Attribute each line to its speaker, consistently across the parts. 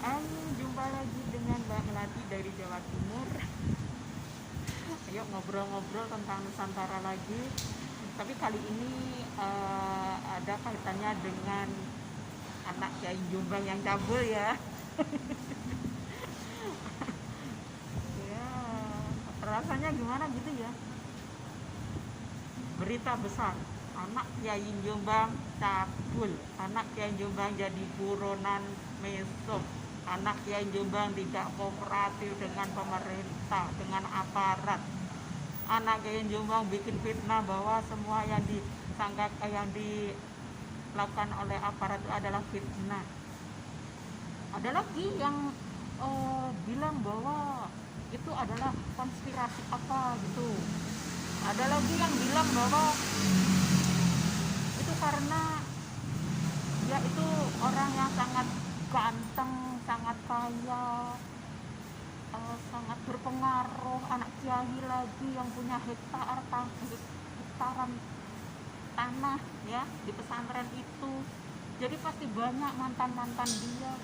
Speaker 1: Ayo jumpa lagi dengan Mbak Melati dari Jawa Timur. Ayo ngobrol-ngobrol tentang Nusantara lagi. Tapi kali ini ada kaitannya dengan anak Kiai Jombang yang cabul ya. Ya, rasanya gimana gitu ya? Berita besar, anak Kiai Jombang cabul, anak Kiai Jombang jadi buronan mesum, anak Kiai Jombang tidak kooperatif dengan pemerintah, dengan aparat. Anak Kiai Jombang bikin fitnah bahwa semua yang disangka yang dilakukan oleh aparat itu adalah fitnah. Ada lagi yang bilang bahwa itu adalah konspirasi apa gitu. Ada lagi yang bilang bahwa itu karena dia itu orang yang sangat ganteng, sangat kaya, sangat berpengaruh, anak kiai lagi yang punya hektaran tanah ya di pesantren itu. Jadi pasti banyak mantan-mantan dia,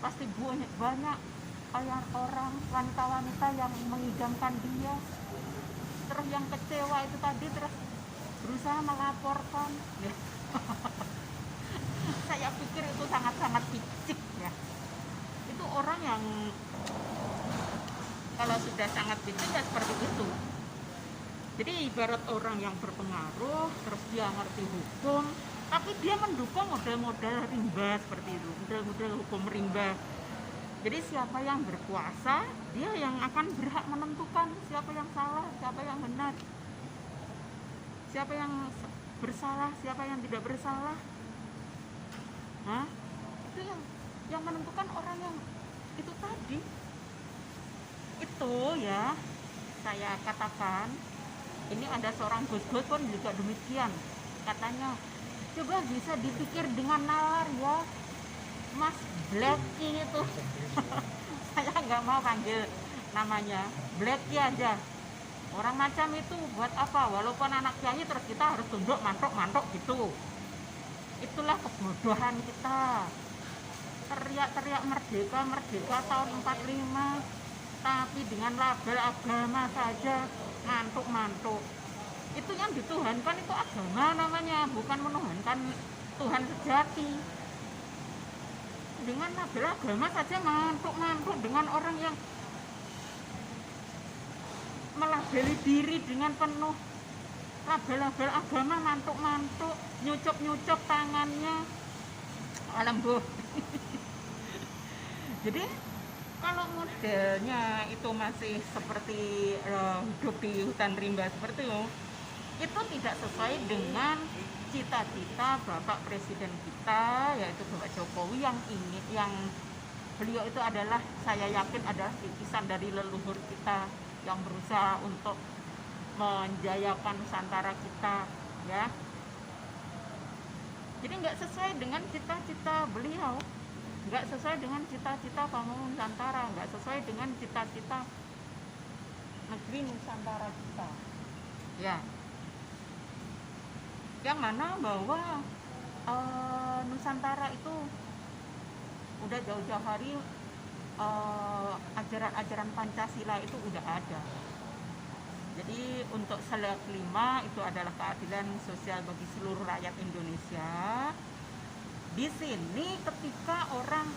Speaker 1: pasti banyak orang wanita-wanita yang mengidamkan dia. Terus yang kecewa itu tadi terus berusaha melaporkan ya. Saya pikir itu sangat-sangat picik ya. Itu orang yang kalau sudah sangat picik ya seperti itu. Jadi ibarat orang yang berpengaruh, terus dia ngerti hukum, tapi dia mendukung model-model rimba seperti itu, model-model hukum rimba. Jadi siapa yang berkuasa, dia yang akan berhak menentukan siapa yang salah, siapa yang benar, siapa yang bersalah, siapa yang tidak bersalah. Hah? Itu yang menentukan orang yang itu tadi. Itu ya, saya katakan, ini ada seorang gus-gus pun juga demikian. Katanya, coba bisa dipikir dengan nalar ya, Mas Blacky itu. Saya nggak mau panggil namanya, Blacky aja. Orang macam itu buat apa? Walaupun anak kiai terus kita harus tunduk mantok gitu. Itulah kebodohan kita. Teriak-teriak merdeka tahun 45, tapi dengan label agama saja mantuk. Itu yang dituhankan itu agama namanya, bukan menuhankan Tuhan sejati. Dengan label agama saja mantuk dengan orang yang melabeli diri dengan penuh label agama mantuk, nyucuk tangannya alambuh. Jadi kalau modelnya itu masih seperti hidup di hutan rimba seperti itu tidak sesuai dengan cita-cita Bapak Presiden kita, yaitu Bapak Jokowi yang beliau itu adalah, saya yakin adalah titisan dari leluhur kita yang berusaha untuk menjayakan Nusantara kita ya. Jadi nggak sesuai dengan cita-cita beliau, nggak sesuai dengan cita-cita pembangunan Nusantara, nggak sesuai dengan cita-cita negeri Nusantara kita ya. Yang mana bahwa Nusantara itu udah jauh-jauh hari ajaran-ajaran Pancasila itu udah ada. Jadi untuk sila kelima itu adalah keadilan sosial bagi seluruh rakyat Indonesia. Di sini ketika orang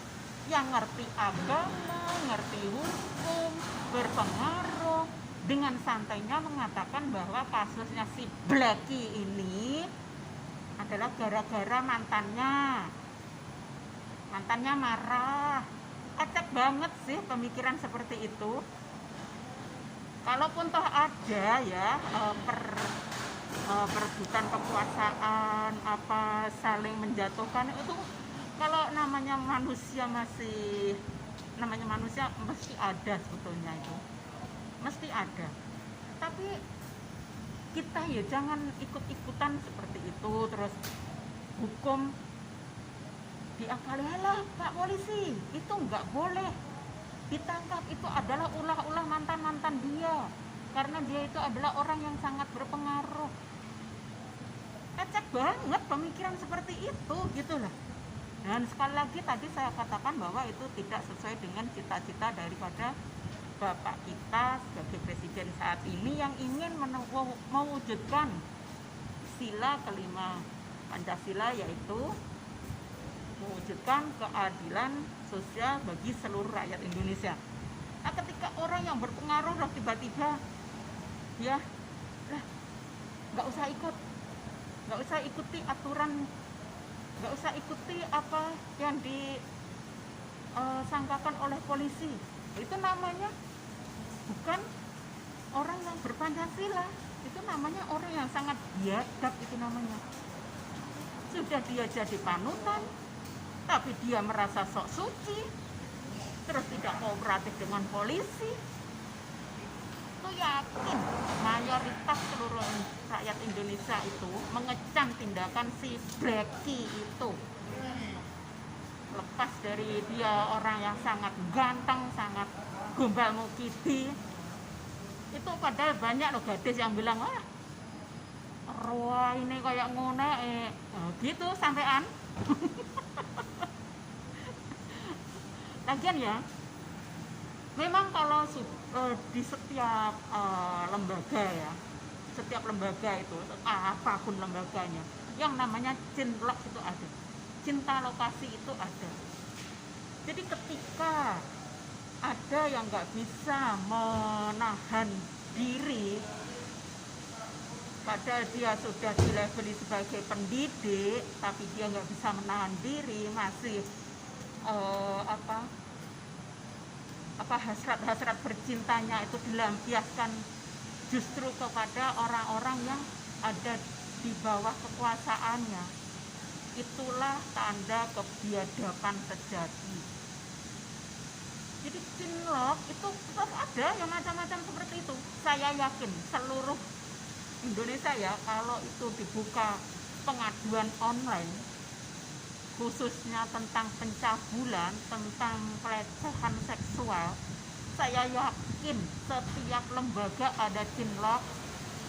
Speaker 1: yang ngerti agama, ngerti hukum, berpengaruh, dengan santainya mengatakan bahwa kasusnya si Blacky ini adalah gara-gara mantannya marah. Acak banget sih pemikiran seperti itu. Kalaupun toh ada ya perebutan kekuasaan, apa saling menjatuhkan, itu kalau namanya manusia mesti ada sebetulnya, itu mesti ada. Tapi kita ya jangan ikut-ikutan seperti itu. Terus hukum diakali, lah Pak Polisi itu nggak boleh ditangkap, itu adalah ulah-ulah mantan dia, karena dia itu adalah orang yang sangat berpengaruh. Ecek banget pemikiran seperti itu gitu lah. Dan sekali lagi tadi saya katakan bahwa itu tidak sesuai dengan cita-cita daripada Bapak kita sebagai presiden saat ini yang ingin mewujudkan sila kelima Pancasila, yaitu mewujudkan keadilan sosial bagi seluruh rakyat Indonesia. Nah, ketika orang yang berpengaruh tiba-tiba ya nggak usah ikuti aturan, nggak usah ikuti apa yang disangkakan oleh polisi, itu namanya bukan orang yang berpancasila, itu namanya orang yang sangat biadab. Itu namanya sudah dia jadi panutan tapi dia merasa sok suci, terus tidak kooperatif dengan polisi. Itu yakin mayoritas seluruh rakyat Indonesia itu mengecam tindakan si Blackie itu. Lepas dari dia orang yang sangat ganteng, sangat gombal mukidi, itu padahal banyak loh gadis yang bilang, wah Roa ini kayak ngone gitu sampean. Lagian ya, memang kalau di setiap lembaga ya, setiap lembaga itu apapun lembaganya, yang namanya cinlok itu ada, cinta lokasi itu ada. Jadi ketika ada yang nggak bisa menahan diri, padahal dia sudah dilabeli sebagai pendidik, tapi dia nggak bisa menahan diri, masih hasrat-hasrat bercintanya itu dilampiaskan justru kepada orang-orang yang ada di bawah kekuasaannya. Itulah tanda kebiadaban sejati. Jadi cinlok itu tetap ada yang macam-macam seperti itu. Saya yakin seluruh Indonesia ya, kalau itu dibuka pengaduan online khususnya tentang pencabulan, tentang pelecehan seksual, saya yakin setiap lembaga ada cinlok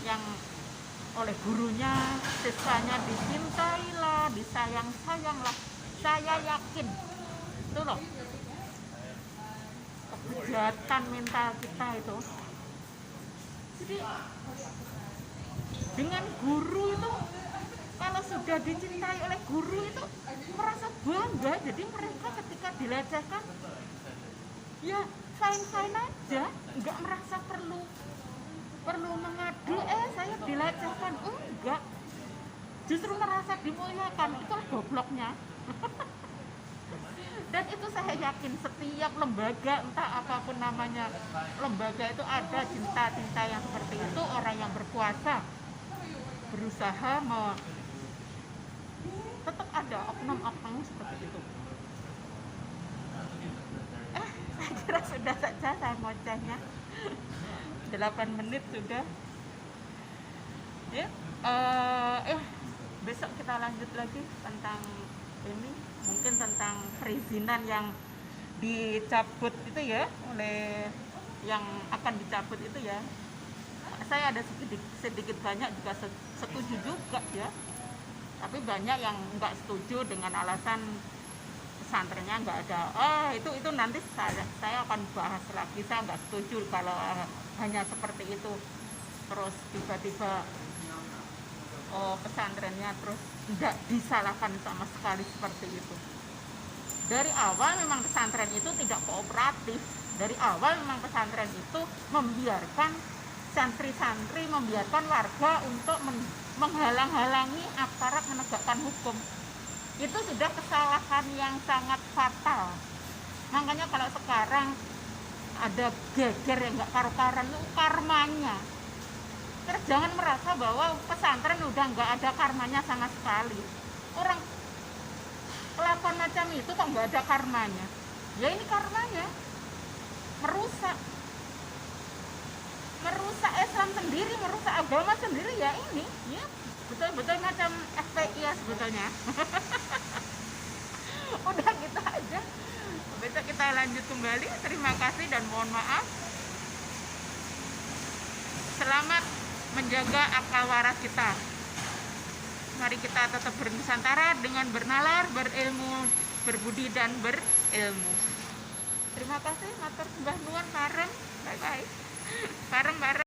Speaker 1: yang oleh gurunya, siswanya dicintai lah, disayang-sayang lah. Saya yakin itu loh kejahatan mental kita itu. Jadi dengan guru itu, kalau sudah dicintai oleh guru itu merasa bangga. Jadi mereka ketika dilecehkan ya fine-fine aja, nggak merasa perlu mengadu saya dilecehkan, enggak, justru merasa dimuliakan. Itulah gobloknya. Dan itu saya yakin setiap lembaga, entah apapun namanya lembaga, itu ada cinta-cinta yang seperti itu. Orang yang berkuasa berusaha tetap ada oknum-oknum seperti itu. Saya kira sudah saja saya ngocehnya. 8 menit sudah ya. Besok kita lanjut lagi tentang ini, mungkin tentang perizinan yang dicabut itu ya, oleh yang akan dicabut itu ya. Saya ada sedikit banyak juga setuju juga ya, tapi banyak yang nggak setuju dengan alasan pesantrennya nggak ada. Itu nanti saya akan bahas lagi. Saya nggak setuju kalau hanya seperti itu, terus tiba-tiba pesantrennya terus tidak disalahkan sama sekali seperti itu. Dari awal memang pesantren itu tidak kooperatif. Dari awal memang pesantren itu membiarkan santri-santri, membiarkan warga untuk menghalang-halangi aparat menegakkan hukum. Itu sudah kesalahan yang sangat fatal. Makanya kalau sekarang ada geger yang nggak karu-karuan, itu karmanya. Terus jangan merasa bahwa pesantren udah nggak ada karmanya sama sekali. Orang kelakuan macam itu kok nggak ada karmanya? Ya ini karmanya merusak Islam sendiri, merusak agama sendiri. Ya ini ya betul-betul macam FPI ya sebetulnya. Udah gitu aja, besok kita lanjut kembali. Terima kasih dan mohon maaf. Selamat menjaga akal waras kita. mari kita tetap bernusantara dengan bernalar, berilmu, berbudi dan berilmu. Terima kasih, matur sembah nuwun, parem, bye bye. Parem.